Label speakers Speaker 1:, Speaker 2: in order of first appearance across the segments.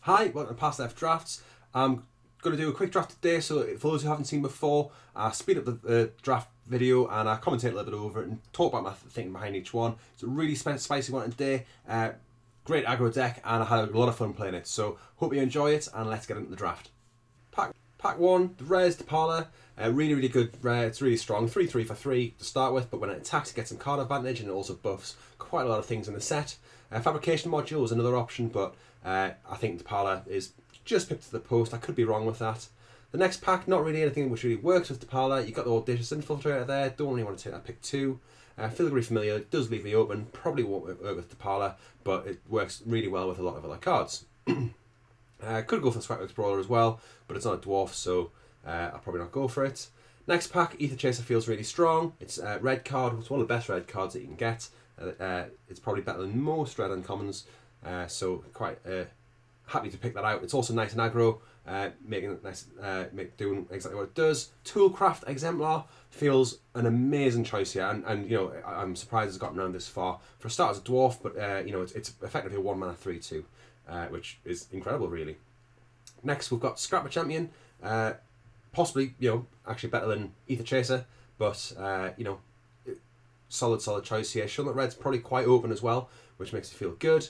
Speaker 1: Hi, welcome to KLR Drafts. I'm going to do a quick draft today, so for those who haven't seen before, I speed up the draft video and I commentate a little bit over it and talk about my thinking behind each one. It's a really spicy one today, great aggro deck, and I had a lot of fun playing it, so hope you enjoy it and let's get into the draft. Pack 1, the Res Tapala, really good rare, it's really strong, 3/3 for 3 to start with, but when it attacks it gets some card advantage and it also buffs quite a lot of things in the set. Fabrication module is another option, but I think Tapala is just pipped to the post. I could be wrong with that. The next pack, not really anything which really works with Tapala. You've got the Audacious Infiltrator there, don't really want to take that pick 2. Filigree Familiar does leave me open, probably won't work with Tapala, but it works really well with a lot of other cards. Could go for the Sweat Explorer as well, but it's not a dwarf, so I'll probably not go for it. Next pack, Ether Chaser feels really strong. It's a red card, it's one of the best red cards that you can get. It's probably better than most red uncommons, so quite happy to pick that out. It's also nice and aggro, making it nice, doing exactly what it does. Toolcraft Exemplar feels an amazing choice here, and you know, I'm surprised it's gotten around this far. For a start as a dwarf, but you know, it's effectively a 1 mana 3/2, which is incredible really. Next we've got Scrapper Champion, possibly, you know, actually better than Ether Chaser, but you know, solid choice here. Shunlet Red's probably quite open as well, which makes it feel good.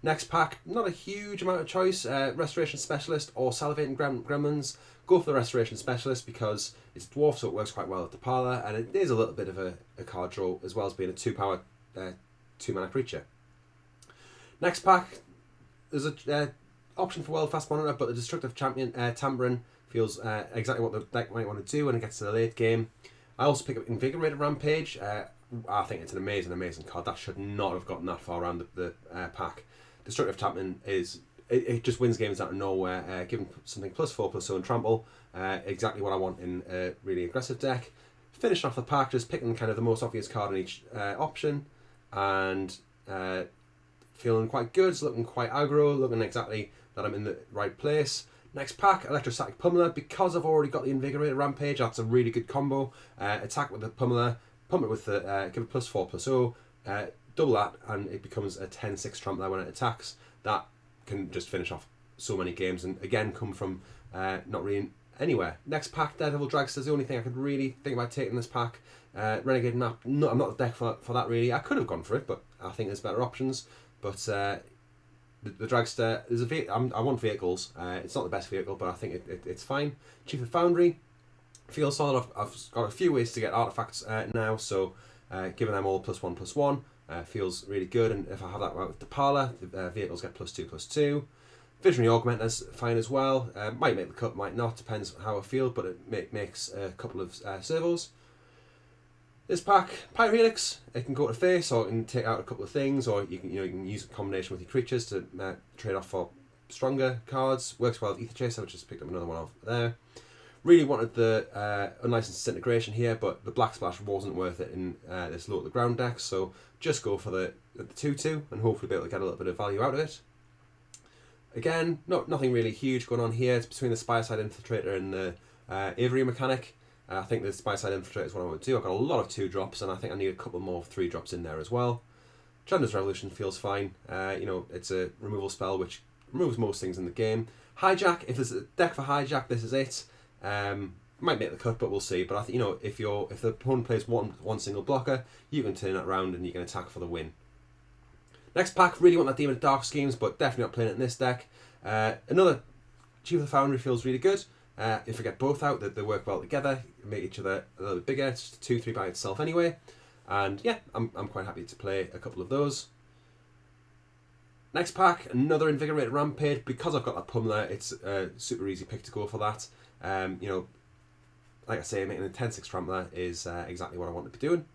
Speaker 1: Next pack, not a huge amount of choice. Restoration Specialist or Salivating Gremlins. Go for the Restoration Specialist because it's dwarf, so it works quite well at Tapala, and it is a little bit of a card draw as well as being a 2-power, 2-mana creature. Next pack, there's a option for World Fast Monitor, but the Destructive Champion Tampering feels exactly what the deck might want to do when it gets to the late game. I also pick up Invigorated Rampage. I think it's an amazing card. That should not have gotten that far around the pack. Destructive Tampering is, it just wins games out of nowhere. Giving something +4/+0 and trample, exactly what I want in a really aggressive deck. Finishing off the pack, just picking kind of the most obvious card in each option, and feeling quite good. It's looking quite aggro, looking exactly that I'm in the right place. Next pack, Electrostatic Pummeler. Because I've already got the Invigorated Rampage, that's a really good combo. Attack with the Pummeler, pump it with the, give it +4/+0, double that, and it becomes a 10/6 trampler when it attacks. That can just finish off so many games, and again, come from not really anywhere. Next pack, Daredevil Dragster is the only thing I could really think about taking this pack. Renegade Map, I'm not the deck for that really. I could have gone for it, but I think there's better options. But the Dragster, I want vehicles. It's not the best vehicle, but I think it's fine. Chief of Foundry feels solid. I've got a few ways to get artifacts now, so giving them all +1/+1 feels really good. And if I have that right with Tapala, the vehicles get +2/+2. Visionary Augmenter's fine as well. Might make the cut, might not, depends how I feel, but it makes a couple of servos. This pack, Pyrohelix, it can go to face, or it can take out a couple of things, or you can use a combination with your creatures to trade off for stronger cards. Works well with Ether Chaser, which just picked up another one off there. Really wanted the Unlicensed Disintegration here, but the Black Splash wasn't worth it in this low to the ground deck, so just go for the 2/2 and hopefully be able to get a little bit of value out of it. Again, nothing really huge going on here. It's between the Spireside Infiltrator and the Avery mechanic. I think the Spireside Infiltrator is what I want to do. I've got a lot of 2-drops, and I think I need a couple more 3-drops in there as well. Chandra's Revolution feels fine. You know, it's a removal spell which removes most things in the game. Hijack, if there's a deck for Hijack, this is it. Might make the cut, but we'll see. But I think, you know, if the opponent plays one single blocker, you can turn that around and you can attack for the win. Next pack, really want that Demon of Dark Schemes, but definitely not playing it in this deck. Another Chief of the Foundry feels really good. If I get both out, they work well together, make each other a little bit bigger. It's 2/3 by itself anyway. And yeah, I'm quite happy to play a couple of those. Next pack, another Invigorated Rampage. Because I've got that Pummeler, it's a super easy pick to go for that. You know, like I say, making a 10/6 trampler is exactly what I want to be doing.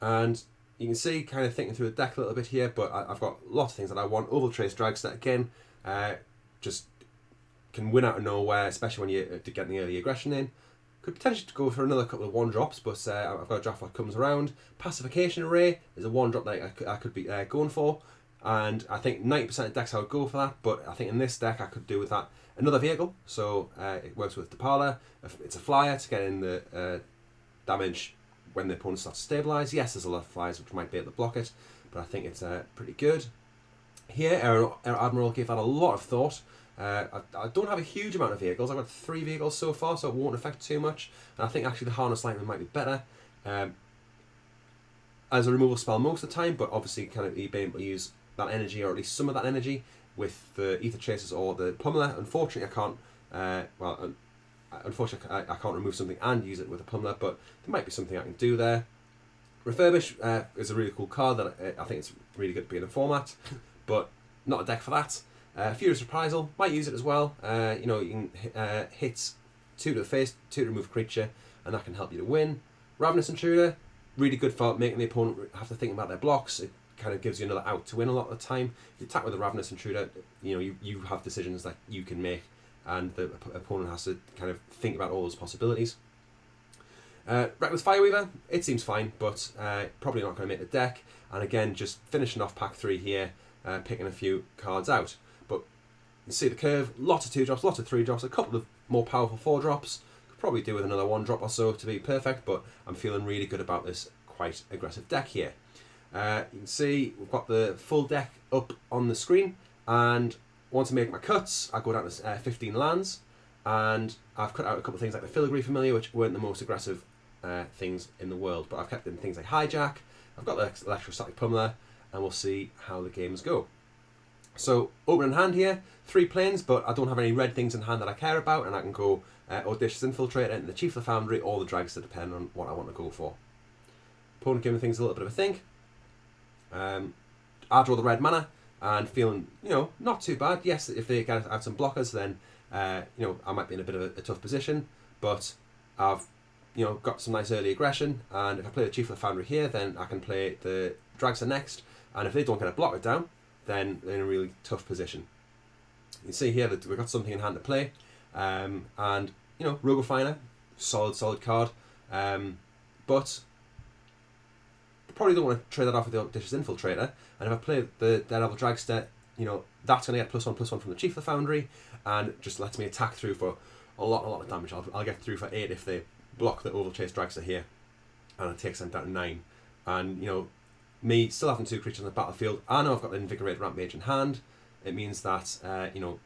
Speaker 1: And you can see, kind of thinking through the deck a little bit here, but I've got lots of things that I want. Oval Trace Dragster, again, just can win out of nowhere, especially when you're getting the early aggression in. Could potentially go for another couple of 1-drops, but I've got a draft that comes around. Pacification Array is a 1-drop that I could be going for, and I think 90% of decks I would go for that, but I think in this deck I could do with that another vehicle, so it works with Tapala. It's a flyer to get in the damage when the opponent starts to stabilise. Yes, there's a lot of flyers which might be able to block it, but I think it's pretty good. Here, Air Admiral gave that a lot of thought. I don't have a huge amount of vehicles. I've got 3 vehicles so far, so it won't affect too much. And I think actually the harness lightning might be better as a removal spell most of the time, but obviously kind of being able to use that energy, or at least some of that energy, with the Ether Chasers or the Pummeler. Unfortunately, I can't. Unfortunately, I can't remove something and use it with a Pummeler, but there might be something I can do there. Refurbish is a really cool card that I think it's really good to be in a format, but not a deck for that. Furious Reprisal, might use it as well. You know, you can hit 2 to the face, 2 to remove a creature, and that can help you to win. Ravenous Intruder, really good for making the opponent have to think about their blocks. It kind of gives you another out to win a lot of the time. You attack with a Ravenous Intruder, you know, you have decisions that you can make, and the opponent has to kind of think about all those possibilities. Reckless Fireweaver, it seems fine, but probably not going to make the deck. And again, just finishing off pack 3 here, picking a few cards out. But you see the curve, lots of 2-drops, lots of 3-drops, a couple of more powerful 4-drops. Could probably do with another 1-drop or so to be perfect, but I'm feeling really good about this quite aggressive deck here. You can see we've got the full deck up on the screen, and once I make my cuts, I go down to 15 lands, and I've cut out a couple of things like the Filigree Familiar, which weren't the most aggressive things in the world, but I've kept in things like Hijack. I've got the Electrostatic Pummeler, and we'll see how the games go. So, open in hand here, 3 planes, but I don't have any red things in hand that I care about, and I can go Audacious Infiltrator into the Chief of the Foundry, or the Dragster, depending on what I want to go for. Opponent giving things a little bit of a think. I draw the red mana, and feeling, you know, not too bad. Yes, if they get out some blockers, then, you know, I might be in a bit of a tough position, but I've, you know, got some nice early aggression, and if I play the Chief of the Foundry here, then I can play the Dragster next, and if they don't get a blocker down, then they're in a really tough position. You can see here that we've got something in hand to play, and, you know, Rogue Refiner, solid card, but probably don't want to trade that off with the Audacious Infiltrator, and if I play the Daredevil Dragster, you know, that's going to get +1/+1 from the Chief of the Foundry, and just lets me attack through for a lot of damage. I'll get through for 8 if they block the Oval Chase Dragster here, and it takes them down to 9. And, you know, me still having 2 creatures on the battlefield, I know I've got the Invigorated Rampage in hand. It means that, you know,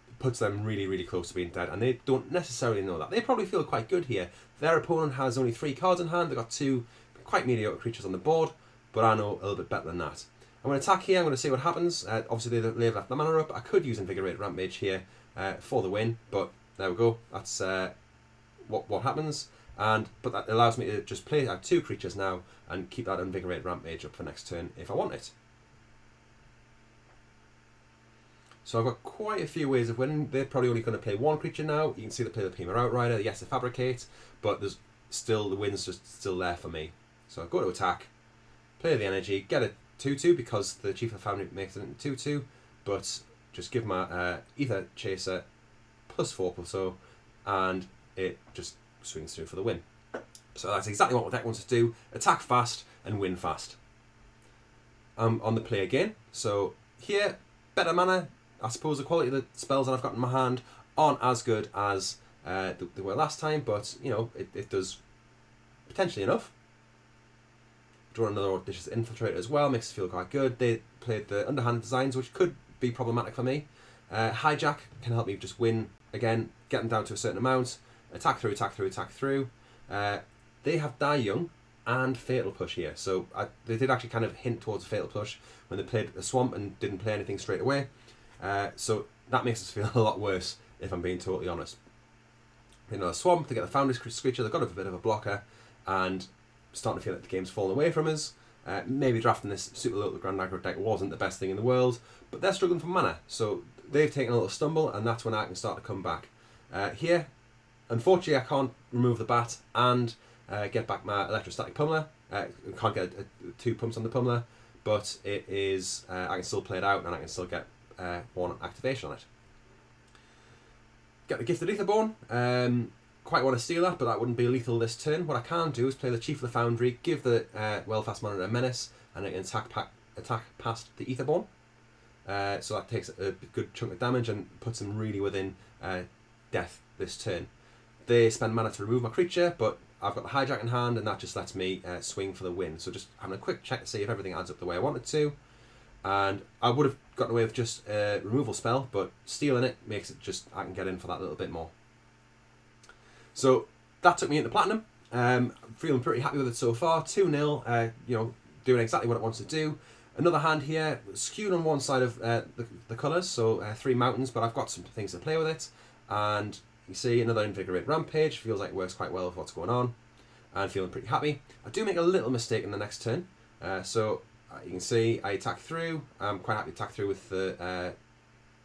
Speaker 1: it puts them really close to being dead, and they don't necessarily know that. They probably feel quite good here. Their opponent has only 3 cards in hand. They've got 2 quite mediocre creatures on the board, but I know a little bit better than that. I'm going to attack here. I'm going to see what happens. Obviously, they've left the mana up. I could use Invigorated Rampage here for the win, but there we go. That's what happens. But that allows me to just play out 2 creatures now and keep that Invigorated Rampage up for next turn if I want it. So I've got quite a few ways of winning. They're probably only going to play 1 creature now. You can see they play the Pima Outrider. Yes, they Fabricate, but there's still, the win's just still there for me. So I go to attack, play the energy, get a 2/2 because the Chief of the Family makes it into 2/2, but just give my Ether Chaser +4 or so, and it just swings through for the win. So that's exactly what the deck wants to do: attack fast and win fast. I'm on the play again. So here, better mana. I suppose the quality of the spells that I've got in my hand aren't as good as they were last time, but you know, it does potentially enough. Draw another Audacious Infiltrator as well, makes us feel quite good. They played the underhand designs, which could be problematic for me. Hijack can help me just win again, get them down to a certain amount. Attack through. They have Die Young and Fatal Push here, so they did actually kind of hint towards a Fatal Push when they played a Swamp and didn't play anything straight away. So that makes us feel a lot worse, if I'm being totally honest. You know, a Swamp to get the Foundry's Screecher, they've got a bit of a blocker, and starting to feel like the game's fallen away from us. Maybe drafting this super little Grand Aggro deck wasn't the best thing in the world, but they're struggling for mana, so they've taken a little stumble, and that's when I can start to come back. Here, unfortunately, I can't remove the bat and get back my Electrostatic Pummeler. Can't get 2 pumps on the Pummeler, but it is I can still play it out, and I can still get 1 activation on it. Get the Gifted Aetherborn. Quite want to steal that, but that wouldn't be lethal this turn. What I can do is play the Chief of the Foundry, give the Well-Fast Monitor a Menace, and it can attack past the Aetherborn. So that takes a good chunk of damage and puts them really within death this turn. They spend mana to remove my creature, but I've got the Hijack in hand, and that just lets me swing for the win. So just having a quick check to see if everything adds up the way I want it to. And I would have gotten away with just a removal spell, but stealing it makes it just, I can get in for that little bit more. So that took me into platinum. I'm feeling pretty happy with it so far. 2-0, doing exactly what it wants to do. Another hand here, skewed on one side of the colours, so 3 mountains, but I've got some things to play with it. And you see another Invigorate Rampage, feels like it works quite well with what's going on. And feeling pretty happy. I do make a little mistake in the next turn. You can see I attack through. I'm quite happy to attack through with the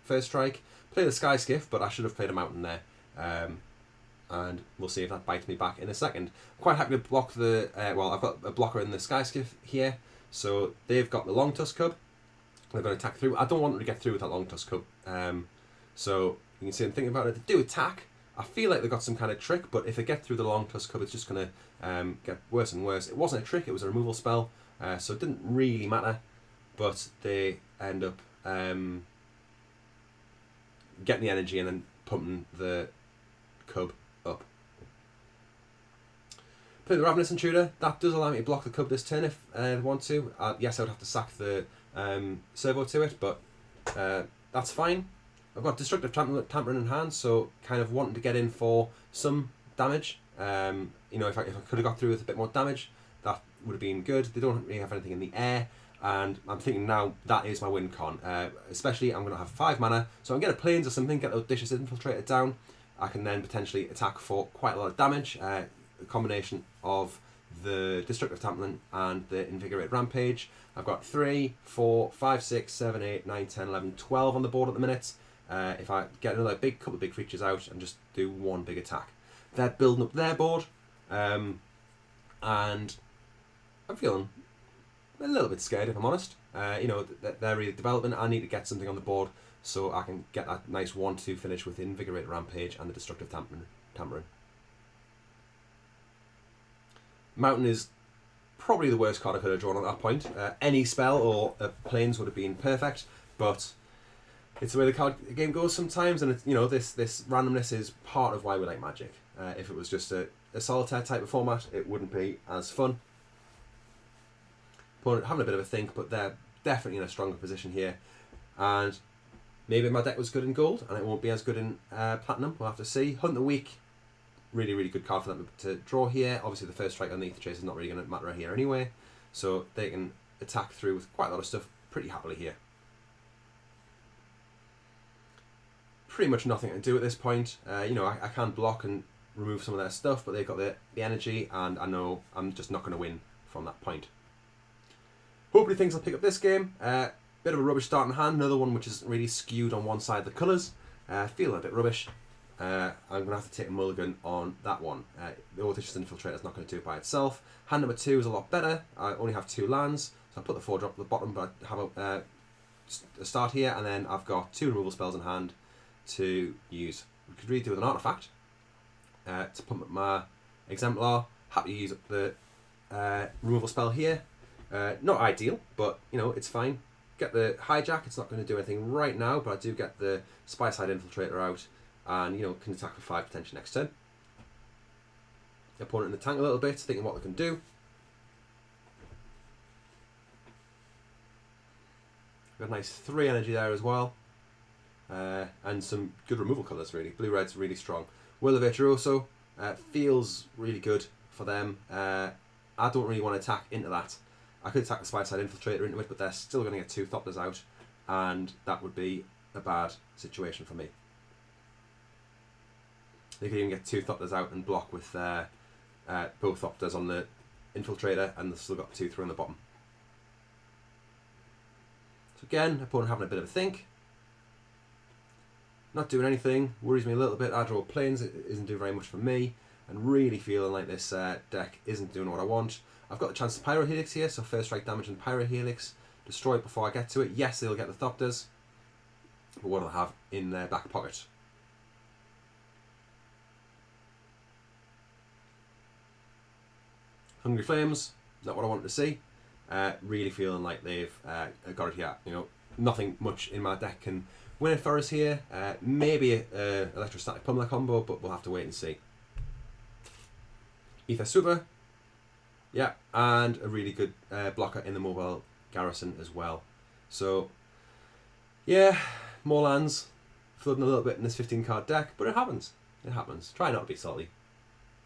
Speaker 1: first strike. Play the Sky Skiff, but I should have played a mountain there. And we'll see if that bites me back in a second. I'm quite happy to block the... I've got a blocker in the Sky Skiff here. So they've got the Long Tusk Cub. They're going to attack through. I don't want them to get through with that Long Tusk Cub. So you can see I'm thinking about it. They do attack. I feel like they've got some kind of trick, but if they get through the Long Tusk Cub, it's just going to get worse and worse. It wasn't a trick, it was a removal spell. So it didn't really matter. But they end up getting the energy and then pumping the Cub up. Play the Ravenous Intruder. That does allow me to block the Cub this turn if I want to. Yes, I would have to sack the servo to it, but that's fine. I've got Destructive Tampering in hand, so kind of wanting to get in for some damage. If I could have got through with a bit more damage, that would have been good. They don't really have anything in the air, and I'm thinking now that is my win con. Especially I'm going to have 5 mana, so I'm going to get a Plains or something, get the Audacious Infiltrator down. I can then potentially attack for quite a lot of damage. A combination of the Destructive Tampering and the Invigorated Rampage. I've got 3, 4, 5, 6, 7, 8, 9, 10, 11, 12 on the board at the minute. If I get another couple of big creatures out and just do one big attack. They're building up their board, and I'm feeling a little bit scared if I'm honest. They're really developing. I need to get something on the board so I can get that nice 1-2 finish with Invigorated Rampage and the Destructive Tampering. Mountain is probably the worst card I could have drawn at that point. Any spell or Plains would have been perfect, but it's the way the game goes sometimes, and it's, this randomness is part of why we like Magic. If it was just a solitaire type of format, it wouldn't be as fun. Opponent having a bit of a think, but they're definitely in a stronger position here. And maybe my deck was good in gold, and it won't be as good in platinum. We'll have to see. Hunt the Weak, really, really good card for them to draw here. Obviously, the first strike underneath the chase is not really going to matter here anyway, so they can attack through with quite a lot of stuff pretty happily here. Pretty much nothing to do at this point. I can block and remove some of their stuff, but they've got the energy, and I know I'm just not going to win from that point. Hopefully things will pick up this game. Bit of a rubbish starting hand, another one which is really skewed on one side of the colours. Feeling a bit rubbish. I'm going to have to take a mulligan on that one. The Audacious Infiltrator is not going to do it by itself. Hand number 2 is a lot better. I only have 2 lands, so I put the 4-drop at the bottom, but I have a start here, and then I've got 2 removal spells in hand to use. We could really do with an artifact to pump up my Exemplar. Happy to use up the removal spell here. Not ideal, but it's fine. Get the Hijack. It's not going to do anything right now, but I do get the Spy-Side Infiltrator out, and can attack for 5 potentially next turn. Opponent in the tank a little bit, thinking what they can do. Got a nice 3 energy there as well. And some good removal colours really. Blue-red's really strong. Will of Virtuoso feels really good for them. I don't really want to attack into that. I could attack the Spy-Side Infiltrator into it, but they're still going to get 2 Thopters out, and that would be a bad situation for me. They could even get 2 Thopters out and block with both Thopters on the Infiltrator, and they've still got 2 through on the bottom. So again, opponent having a bit of a think. Not doing anything, worries me a little bit. I draw Plains, it isn't doing very much for me, and really feeling like this deck isn't doing what I want. I've got the chance to Pyro Helix here, so first strike damage and Pyro Helix. Destroy it before I get to it. Yes, they'll get the Thopters, but what do I have in their back pocket? Hungry Flames, not what I wanted to see. Really feeling like they've got it here. Nothing much in my deck can win it for us here. Maybe a Electrostatic Pummeler combo, but we'll have to wait and see. Ether Super. Yeah, and a really good blocker in the Mobile Garrison as well. So, yeah, more lands, flooding a little bit in this 15 card deck, but it happens. It happens. Try not to be salty.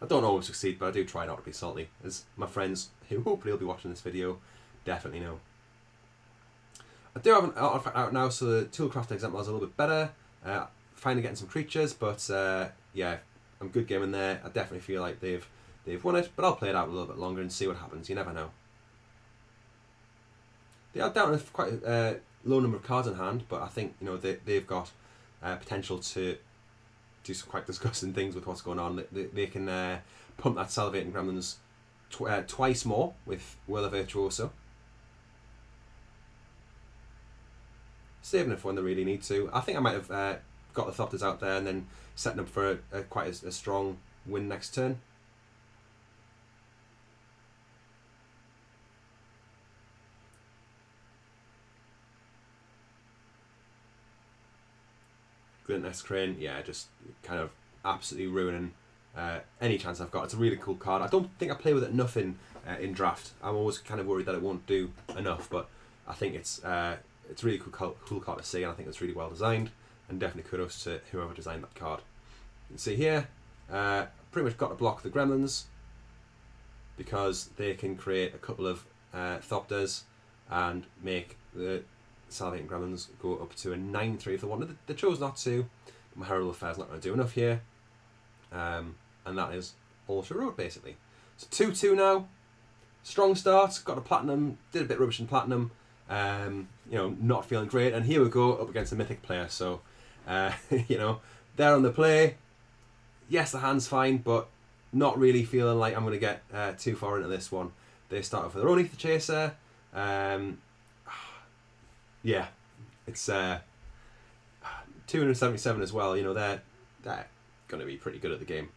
Speaker 1: I don't always succeed, but I do try not to be salty, as my friends, who hopefully will be watching this video, definitely know. I do have an artifact out now, so the Toolcraft example is a little bit better. Finally getting some creatures, but yeah, I'm good gaming there. I definitely feel like they've won it, but I'll play it out a little bit longer and see what happens. You never know. They are down to quite a low number of cards in hand, but I think they've got potential to do some quite disgusting things with what's going on. They can pump that Salivating Gremlins twice more with Will of Virtuoso. Saving it for when they really need to. I think I might have got the Thopters out there and then setting up for quite a strong win next turn. Glintless Crane, yeah, just kind of absolutely ruining any chance I've got. It's a really cool card. I don't think I play with it enough in draft. I'm always kind of worried that it won't do enough, but I think it's a really cool card to see, and I think it's really well designed, and definitely kudos to whoever designed that card. You can see here, pretty much got to block the Gremlins because they can create a couple of Thopters and make the Salivating Gremlins go up to a 9/3 if they wanted. They chose not to. My Herald Affair's not going to do enough here. And that is all she wrote, basically. So 2-2 now. Strong start. Got a Platinum. Did a bit rubbish in Platinum. Not feeling great. And here we go up against a Mythic player. So, they're on the play. Yes, the hand's fine, but not really feeling like I'm going to get too far into this one. They start off with their own Ether Chaser. Yeah, it's 277 as well. They're going to be pretty good at the game.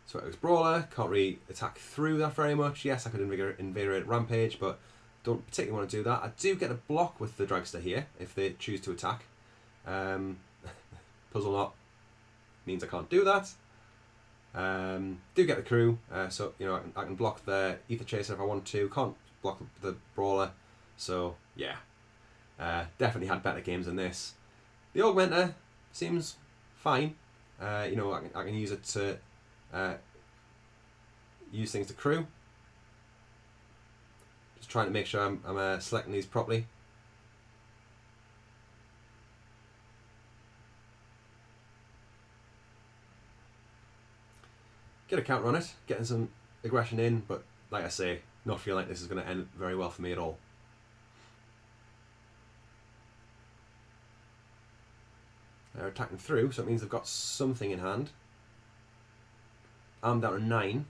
Speaker 1: So it was Brawler. Can't really attack through that very much. Yes, I could invigorate Rampage, but don't particularly want to do that. I do get a block with the Dragster here if they choose to attack. Puzzle Knot means I can't do that. Do get the crew, so I can block the Ether Chaser if I want to. Can't block the Brawler. So yeah, definitely had better games than this. The Augmenter seems fine. I can use it to use things to crew. Just trying to make sure I'm selecting these properly. Get a counter on it, getting some aggression in, but like I say, not feeling like this is going to end very well for me at all. They're attacking through, so it means they've got something in hand. I'm down to 9.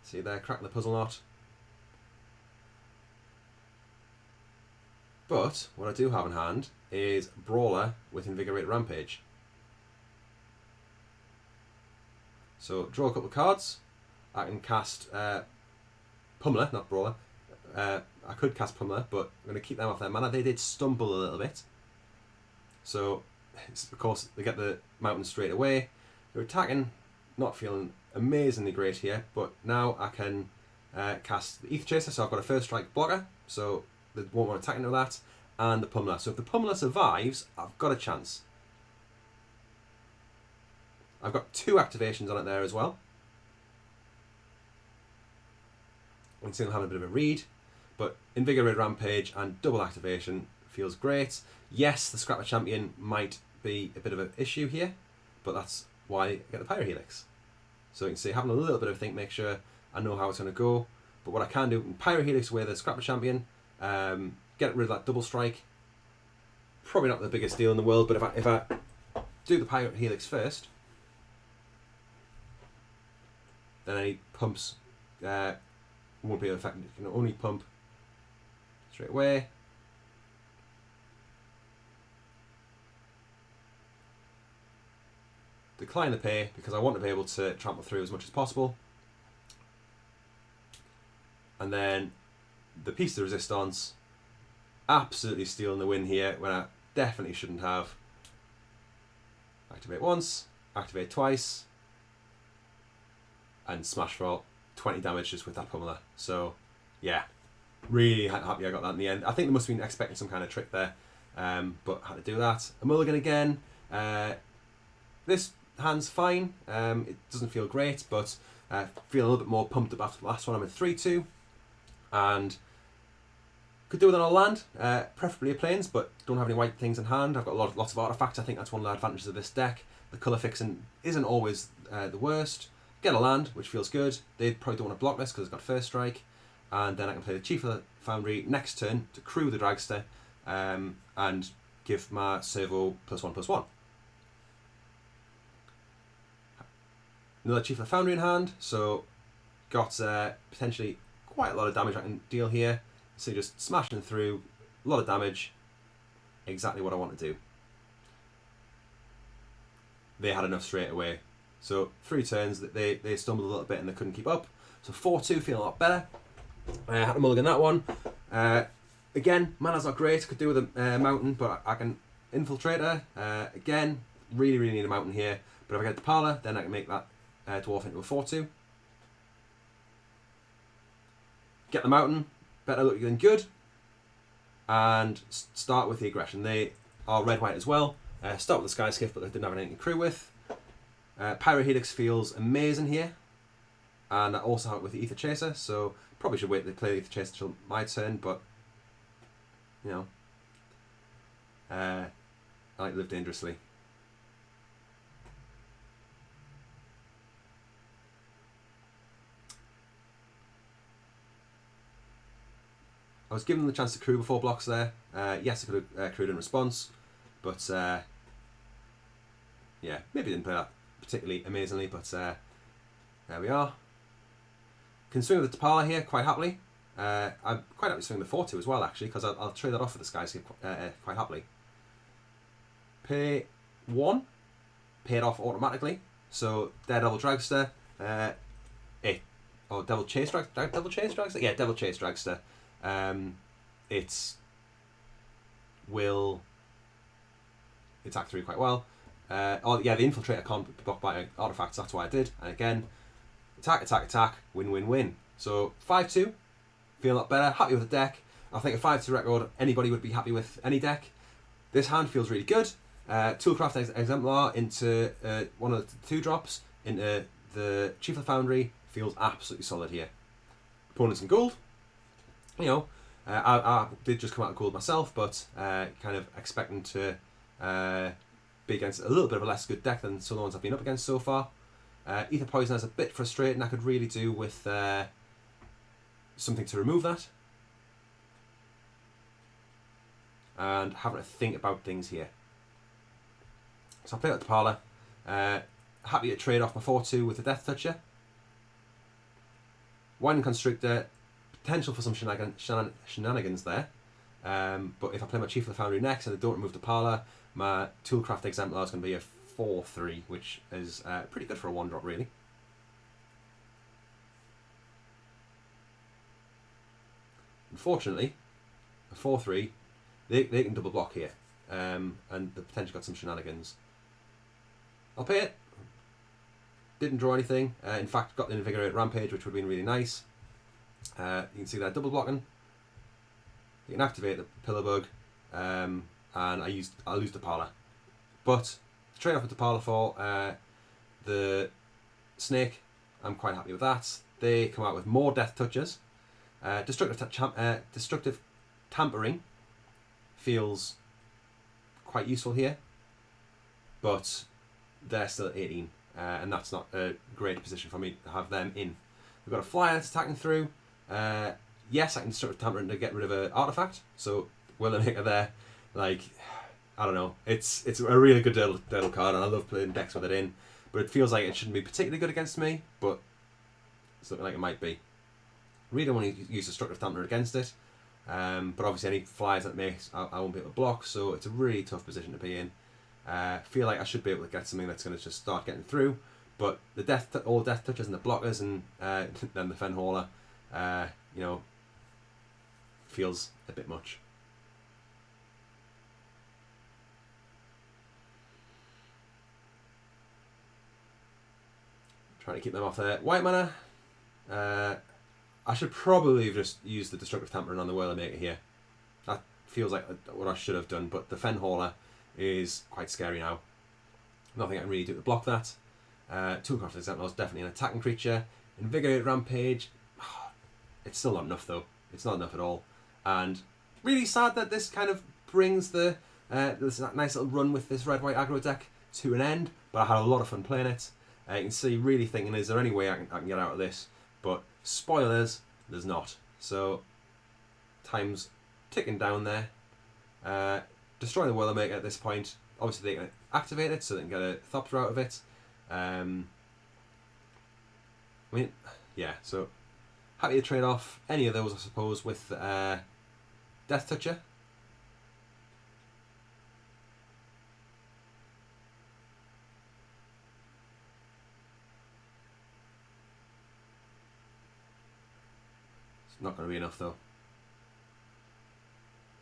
Speaker 1: See there, cracking the Puzzle Knot. But what I do have in hand is Brawler with Invigorate Rampage. So draw a couple of cards. I can cast Pummeler, not Brawler. I could cast Pummeler, but I'm going to keep them off their mana. They did stumble a little bit. So, of course, they get the mountain straight away. They're attacking, not feeling amazingly great here, but now I can cast the Ether Chaser, so I've got a first strike blocker, so they won't want to attack into that, and the Pummeler. So if the Pummeler survives, I've got a chance. I've got 2 activations on it there as well. I'm still having a bit of a read, but Invigorate Rampage and double activation feels great. Yes, the Scrapper Champion might be a bit of an issue here, but that's why I get the Pyro Helix. So you can see, having a little bit of a think, make sure I know how it's going to go. But what I can do, Pyro Helix away the Scrapper Champion, get rid of that double strike. Probably not the biggest deal in the world, but if I do the Pyro Helix first, then any pumps won't be affected. You can only pump straight away. Decline the pay because I want to be able to trample through as much as possible. And then the piece de resistance, absolutely stealing the win here when I definitely shouldn't have. Activate once, activate twice, and smash for 20 damage just with that Pummeler. So yeah, Really happy I got that in the end. I think they must have been expecting some kind of trick there, but had to do that. A mulligan again. This hand's fine. It doesn't feel great, but feel a little bit more pumped up after the last one. I'm at 3-2, and could do with another land, preferably a plains, but don't have any white things in hand. I've got lots of artifacts. I think that's one of the advantages of this deck. The colour fixing isn't always the worst. Get a land, which feels good. They probably don't want to block this because it's got first strike. And then I can play the Chief of the Foundry next turn to crew the Dragster and give my servo +1/+1. Another Chief of the Foundry in hand, so got potentially quite a lot of damage I can deal here. So just smashing through, a lot of damage, exactly what I want to do. They had enough straight away. So 3 turns, they stumbled a little bit and they couldn't keep up. So 4-2, feeling a lot better. Had to mulligan that one. Again, mana's not great, could do with a mountain, but I can Infiltrator. Again, really need a mountain here. But if I get the Parlour, then I can make that dwarf into a 4-2. Get the mountain, better looking than good. And start with the aggression. They are red-white as well. Start with the Sky Skiff, but they didn't have anything to crew with. Pyro Helix feels amazing here. And I also have it with the Ether Chaser, so probably should wait to play the Ether Chaser till my turn, but you know, I like to live dangerously. I was given the chance to crew before blocks there. Yes, I could have crewed in response, but yeah, maybe didn't play that particularly amazingly, but there we are. Can swing with the Tapala here quite happily. I'm quite happy to swing the 4-2 as well, actually, because I'll trade that off for the Skyscape quite happily. Pay 1, pay it off automatically. So Daredevil Dragster, Devil Chase Dragster? Yeah, Devil Chase Dragster. It will attack through quite well. The Infiltrator can't be blocked by artifacts, that's why I did. And again, attack, win. So 5-2, feel a lot better, happy with the deck. I think a 5-2 record, anybody would be happy with any deck. This hand feels really good. Toolcraft Exemplar into one of the 2 drops, into the Chief of the Foundry, feels absolutely solid here. Opponents in gold, you know, I did just come out of gold myself, but kind of expecting to be against a little bit of a less good deck than some of the ones I've been up against so far. Ether Poison is a bit frustrating. I could really do with something to remove that. And having to think about things here. So I play out the Parlour. Happy to trade off my 4-2 with the Death Toucher. Winding Constrictor, potential for some shenanigans there. But if I play my Chief of the Foundry next and I don't remove the Parlour, my Toolcraft Exemplar is going to be a 4-3, which is pretty good for a 1-drop, really. Unfortunately, a 4-3, they can double block here, and the potential got some shenanigans. I'll pay it. Didn't draw anything. In fact, got the Invigorate Rampage, which would have been really nice. You can see that double blocking. You can activate the Pillar Bug, and I'll lose the Parlour. But to trade off with the Parlour for the Snake, I'm quite happy with that. They come out with more Death Touches. Destructive Tampering feels quite useful here, but they're still at 18, and that's not a great position for me to have them in. We've got a Flyer that's attacking through. Yes, I can Destructive Tampering to get rid of an artifact, so Will and Hicker there, like, I don't know, it's a really good Durdle card, and I love playing decks with it in, but it feels like it shouldn't be particularly good against me, but it's looking like it might be. Really don't want to use Destructive Dampener against it, but obviously any flyers that it makes, I won't be able to block, so it's a really tough position to be in. Feel like I should be able to get something that's going to just start getting through, but the all Death Touches and the blockers and then the Fen Hauler, you know, feels a bit much. Trying to keep them off there. White mana. I should probably have just used the destructive tampering on the Whirlmaker here. That feels like what I should have done, but the Fen Hauler is quite scary now. Nothing I can really do to block that. Toolcraft Sentinel is definitely an attacking creature. Invigorated Rampage, it's still not enough though. It's not enough at all. And really sad that this kind of brings the this nice little run with this red-white aggro deck to an end, but I had a lot of fun playing it. You can see really thinking, is there any way I can get out of this? But spoilers, there's not. So time's ticking down there. Destroying the Whirlmaker at this point. Obviously they can activate it so they can get a Thopter out of it. I mean, yeah, so happy to trade off any of those, I suppose, with Death Toucher. It's not going to be enough though.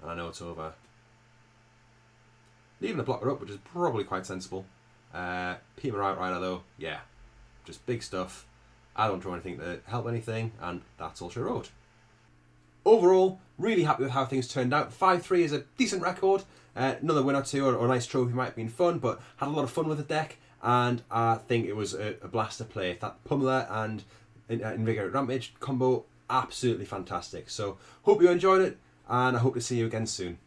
Speaker 1: And I know it's over. Leaving a blocker up, which is probably quite sensible. Pima Outrider though, yeah, just big stuff. I don't draw anything to help anything, and that's all she wrote. Overall, really happy with how things turned out. 5-3 is a decent record. Another win or two, or a nice trophy might have been fun, but had a lot of fun with the deck, and I think it was a blast to play. That Pummeler and Invigorated Rampage combo, absolutely fantastic. So, hope you enjoyed it, and I hope to see you again soon.